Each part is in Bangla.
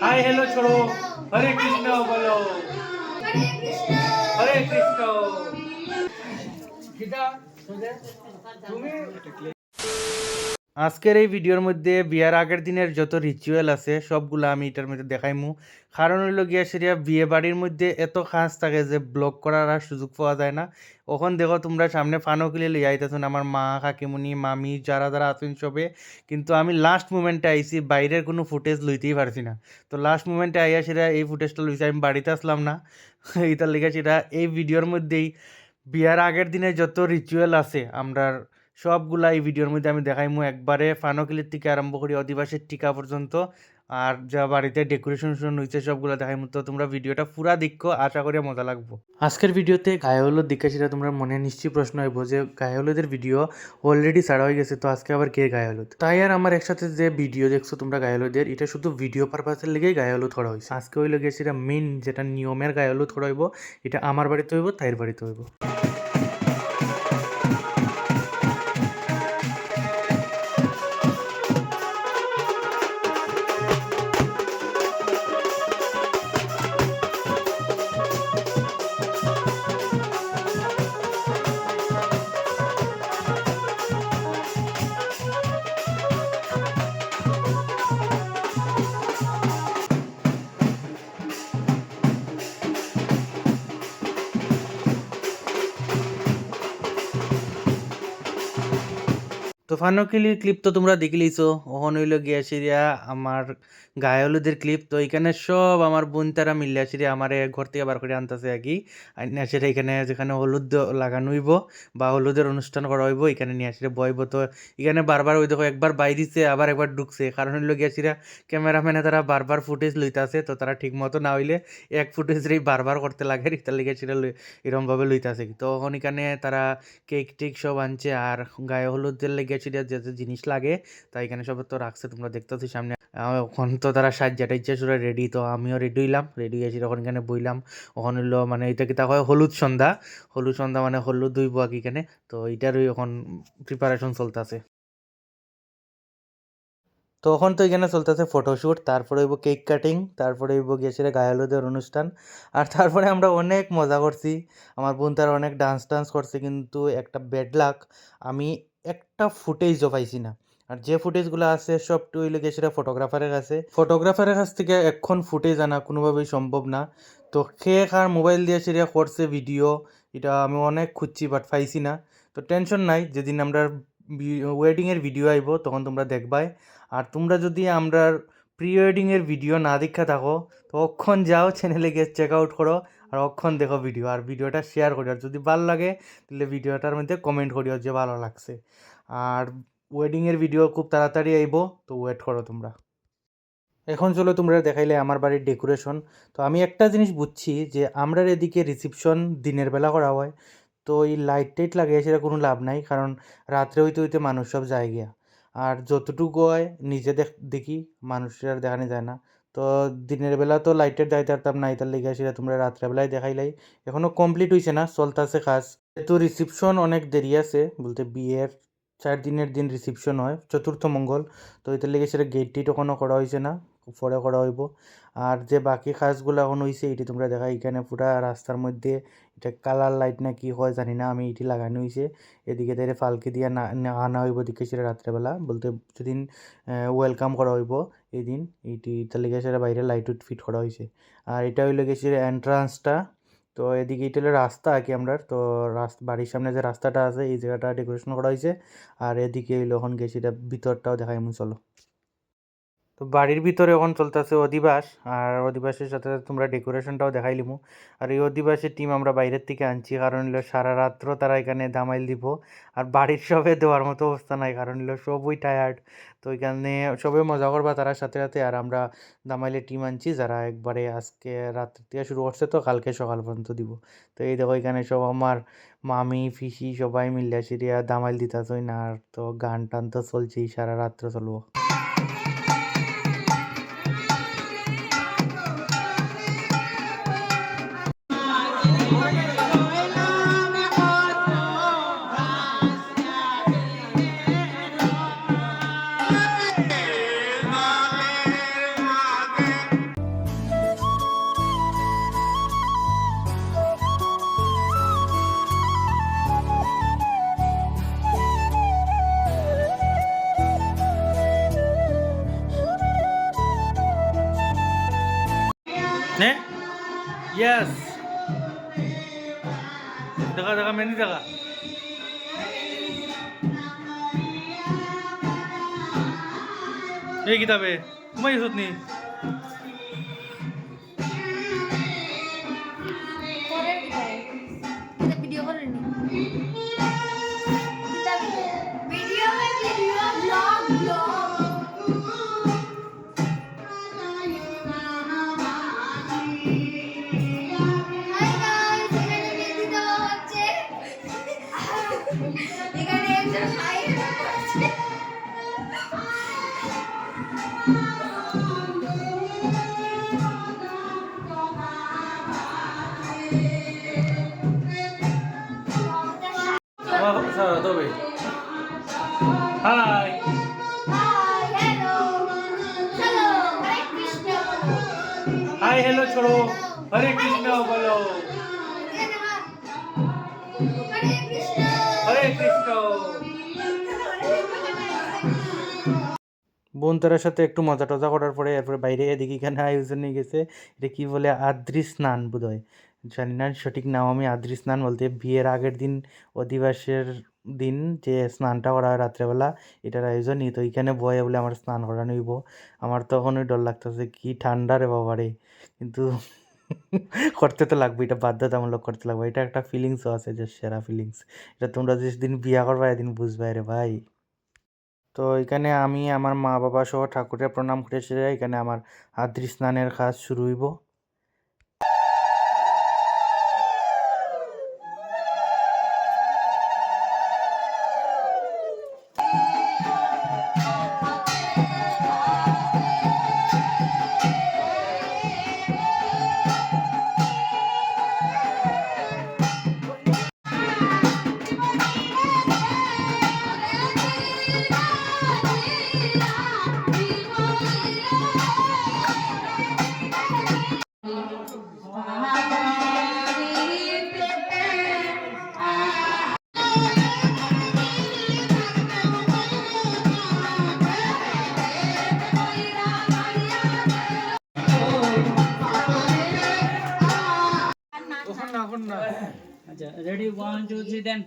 हाय हेलो छोड़ो हरे कृष्ण बोलो हरे कृष्ण গীতা তুমি আজকের এই ভিডিওর মধ্যে বিয়ার আগের দিনের যত রিচুয়াল আছে সবগুলো আমি এটার মধ্যে দেখাইমু। কারণ হইল গিয়া সেটা বিয়ে বাড়ির মধ্যে এত খাস থাকে যে ব্লগ করার আর সুযোগ পাওয়া যায় না। ওখন দেখো তোমরা সামনে ফানকিলে লইয়া আইতেছেন আমার মা কাকিমুনি মামি যারা যারা আছেন সবে, কিন্তু আমি লাস্ট মুমেন্টে আইছি, বাইরের কোনো ফুটেজ লইতেই পারছি না। তো লাস্ট মুমেন্টে আইয়া সেটা এই ফুটেজটা লইছি, আমি বাড়িতে আসলাম না এইটার লেগে সেটা এই ভিডিওর মধ্যেই বিয়ার আগের দিনে যত রিচুয়াল আছে আমরার সবগুলা এই ভিডিওর মধ্যে আমি দেখাইমু, একবারে ফানকিলের থেকে আরম্ভ করি অধিবাসের টিকা পর্যন্ত। আর যা বাড়িতে ডেকোরেশন হয়েছে সবগুলো দেখাইমু। তো তোমরা ভিডিওটা পুরা দেখো, আশা করি মজা লাগবো। আজকের ভিডিওতে গায়ে হলুদ দিকে সেটা তোমরা মনে নিশ্চয়ই প্রশ্ন হইব যে গায়ে হলুদের ভিডিও অলরেডি ছাড়া হয়ে গেছে, তো আজকে আবার কে গায়ে হলুদ? তাই আর আমার একসাথে যে ভিডিও দেখছো তোমরা গায়ে হলুদের, এটা শুধু ভিডিও পারপাসের লেগেই গায়ে হলুদ করা হয়েছে। আজকে হইল গিয়ে সেটা মেন যেটা নিয়মের গায়ে হলুদ করা হইব, এটা আমার বাড়িতে হইব, তাইর বাড়িতে হইব। তো ফানুকিলির ক্লিপ তো তোমরা দেখলেইছো, ওখান হইল গিয়া সিরিয়া আমার গায়ে হলুদের ক্লিপ। তো এখানে সব আমার বোন তারা মিলিয়া সিরিয়া আমার ঘর থেকে বার করে আনতেছে আর কি। আইনা সেটা এখানে যেখানে হলুদ লাগানো হইব বা হলুদের অনুষ্ঠান করা হইব এখানে নিয়ে আসলে বইব। তো এখানে বারবার ওই দেখো একবার বাইরিছে আবার একবার ঢুকছে, কারণ হইল গিয়া সিরা ক্যামেরাম্যানে তারা বারবার ফুটেজ লইতাছে, তো তারা ঠিক মতো না হইলে এক ফুটেজেরই বারবার করতে লাগে, ইতার লিগে সেটা এরমভাবে লইতাছে। তো ওখানে এখানে তারা কেক টেক সব আনছে আর গায়ে হলুদের লেগে সেটা যে যে জিনিস লাগে তা এখানে সব তো রাখছে তোমরা দেখতেছি সামনে। ওখান তো তারা সাজ্জা টাইজা সুরা রেডি, তো আমিও রেডি হইলাম, রেডি হয়েছি তখন এখানে বইলাম। ওখানে হইলো মানে এটা কি তা হয় হলুদ সন্ধ্যা, হলুদ সন্ধ্যা মানে হলুদ হইব আর কি এখানে। তো এটারই এখন প্রিপারেশন চলতেছে। তখন তো এখানে চলতেছে ফটোশ্যুট, তারপরে হইব কেক কাটিং, তারপরে হইব গিয়েছিল গায়ে হলুদের অনুষ্ঠান। আর তারপরে আমরা অনেক মজা করছি, আমার বোন তার অনেক ডান্স টান্স করছে, কিন্তু একটা ব্যাড লাক, আমি একটা ফুটেজও পাইছি না। আর যে ফুটেজগুলো আছে সবটু হইলে গিয়ে সেটা ফটোগ্রাফারের কাছে, ফটোগ্রাফারের কাছ থেকে এখন ফুটেজ আনা কোনোভাবেই সম্ভব না। তো কে কার মোবাইল দিয়ে সেটা করছে ভিডিও, এটা আমি অনেক খুঁজছি বাট পাইছি না। তো টেনশন নাই, যেদিন আমরা ওয়েডিংয়ের ভিডিও আইব তখন তোমরা দেখবাই। আর তোমরা যদি আমরা প্রি ওয়েডিংয়ের ভিডিও না দেখা থাকো তো অক্ষণ যাও চ্যানেলে গিয়ে চেক আউট করো আর অক্ষণ দেখো ভিডিও, আর ভিডিওটা শেয়ার করি। আর যদি ভালো লাগে তাহলে ভিডিওটার মধ্যে কমেন্ট করিও যে ভালো লাগছে। আর ওয়েডিংয়ের ভিডিও খুব তাড়াতাড়ি আইব, তো ওয়েট করো তোমরা। এখন চলো তোমরা দেখাইলে আমার বাড়ির ডেকোরেশন। তো আমি একটা জিনিস বুঝছি যে আমরা এদিকে রিসেপশন দিনের বেলা করা হয়, তো এই লাইট টাইট লাগিয়ে সেটা কোনো লাভ নাই, কারণ রাত্রে হইতে হইতে মানুষ সব যায় গিয়া। আর যতটুকু হয় নিজে দেখি, মানুষের আর দেখানো যায় না। তো দিনের বেলা তো লাইটের দায়িত্ব পারতাম না, এটার লেগে সেটা তোমরা রাত্রেবেলায় দেখাইলাই। এখনও কমপ্লিট হয়েছে না, চলতেছে কাজ। তো রিসেপশন অনেক দেরি আছে, বলতে বিয়ের 4 দিনের দিন রিসেপশন হয়, চতুর্থ মঙ্গল। তো এটার লেগে সেটা গেট টেট এখনও করা হয়েছে না, পরে করা হইব। আর যে বাকি কাজগুলো এখন হয়েছে এটি তোমরা দেখা, এখানে পুরা রাস্তার মধ্যে এটা কালার লাইট না কি হয় জানি না, আমি এটি লাগানো হয়েছে। এদিকে তাইলে ফালকে দিয়ে আনা হইব দিকে সেটা রাত্রেবেলা, বলতে যেদিন ওয়েলকাম করা হইব এই দিন এইটি, তার লেগে সেটা বাইরে লাইট উইট ফিট করা হয়েছে। আর এটা হইলে গেছে এন্ট্রান্সটা। তো এদিকে এটা হলো রাস্তা আর কি আমরা, তো বাড়ির সামনে যে রাস্তাটা আছে এই জায়গাটা ডেকোরেশন করা হয়েছে। আর এদিকে হইলো এখন গেছি এটা ভিতরটাও দেখাই এমন চলো। তো বাড়ির ভিতরে এখন চলতেছে অধিবাস, আর অধিবাসের সাথে সাথে তোমরা ডেকোরেশনটাও দেখাইলিমু। আর এই অধিবাসের টিম আমরা বাইরের থেকে আনছি, কারণ হলো সারা রাত্র তারা এখানে দামাইল দিব। আর বাড়ির সবে দেওয়ার মতো অবস্থা নাই, কারণ হলো সবই টায়ার্ড। তো এখানে সবে মজা করবা তারা সাথে সাথে। আর আমরা দামাইলের টিম আনছি যারা একবারে আজকে রাত্র থেকে শুরু করছে, তো কালকে সকাল পর্যন্ত দিব। তো এই দেখো এখানে সব আমার মামি ফিসি সবাই মিলে সিরিয়া দামাইল দিতাছই না, আর তো গান টান তো চলছেই, সারা রাত্র চলবো। নে ইয়েস দেখা দেখা মেহেন্দি দেখা এই কিতাবে ঘুমাই গেছত নি ভিডিও করেনি video blog blog hi guys এখানে মেহেদি দেওয়া হচ্ছে এখানে একজন হাই করছে তবে হাই হাই হ্যালো হ্যালো হরে কৃষ্ণ হাই হ্যালো ছোড়ো হরে কৃষ্ণ বলো হরে কৃষ্ণ হরে কৃষ্ণ বোনতার সাথে একটু মজা টজা করার পরে এরপরে বাইরে এদিকে এখানে আয়োজন নিয়ে গেছে এটা কি বলে আদ্রি স্নান বোধহয় জানি না সঠিক নাম আমি আদ্রি স্নান বলতে বিয়ের আগের দিন অধিবাসের দিন যে স্নানটা করা হয় রাত্রেবেলা এটার আয়োজনই তো এখানে বয়ে বলে আমার স্নান করানো হইব আমার তখনই ডর লাগতেছে কি ঠান্ডা রে বাবারে কিন্তু করতে তো লাগবে এটা বাধ্যতামূলক করতে লাগবে এটা একটা ফিলিংসও আছে যে সেরা ফিলিংস এটা তোমরা যেদিন বিয়া করবা এদিন বুঝবে রে ভাই তো এখানে আমি আমার মা বাবা সহ ঠাকুরের প্রণাম করে সেরে এখানে আমার আদ্রি স্নানের কাজ শুরু হইব আচ্ছা রেডি 1 2 3 দেন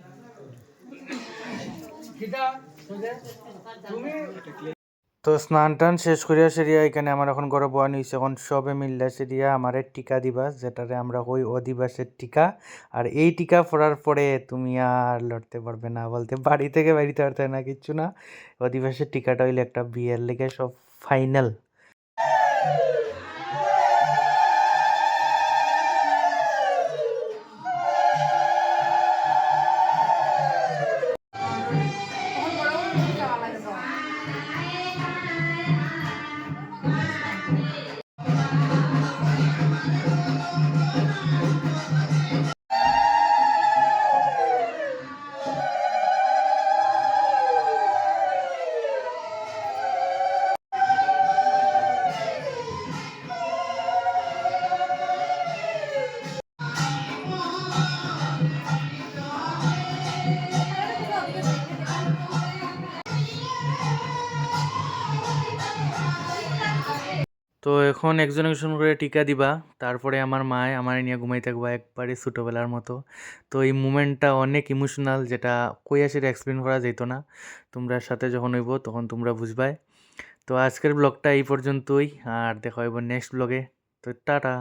তো স্নান টান শেষ করিয়া সেরিয়া এখানে আমার এখন ঘরে বয়ান হয়েছে এখন সবে মিললে সেরিয়া আমারে টিকা দিবা যেটারে আমরা কই অধিবাসের টিকা আর এই টিকা পড়ার পরে তুমি আর লড়তে পারবে না বলতে বাড়ি থেকে বেরিতে পারতে না কিচ্ছু না অধিবাসের টিকাটা হইলে একটা বিয়ের লেগে সব ফাইনাল তো এখন একজন একজন করে টিকা দিবা তারপরে আমার মায় আমার নিয়ে ঘুমাই থাকবা একবারে ছোটোবেলার মতো তো এই মুমেন্টটা অনেক ইমোশনাল যেটা কই আসে এক্সপ্লেন করা যেত না তোমরা সাথে যখন হইব তখন তোমরা বুঝবাই তো আজকের ব্লগটা এই পর্যন্তই আর দেখা হইব নেক্সট ব্লগে তো টাটা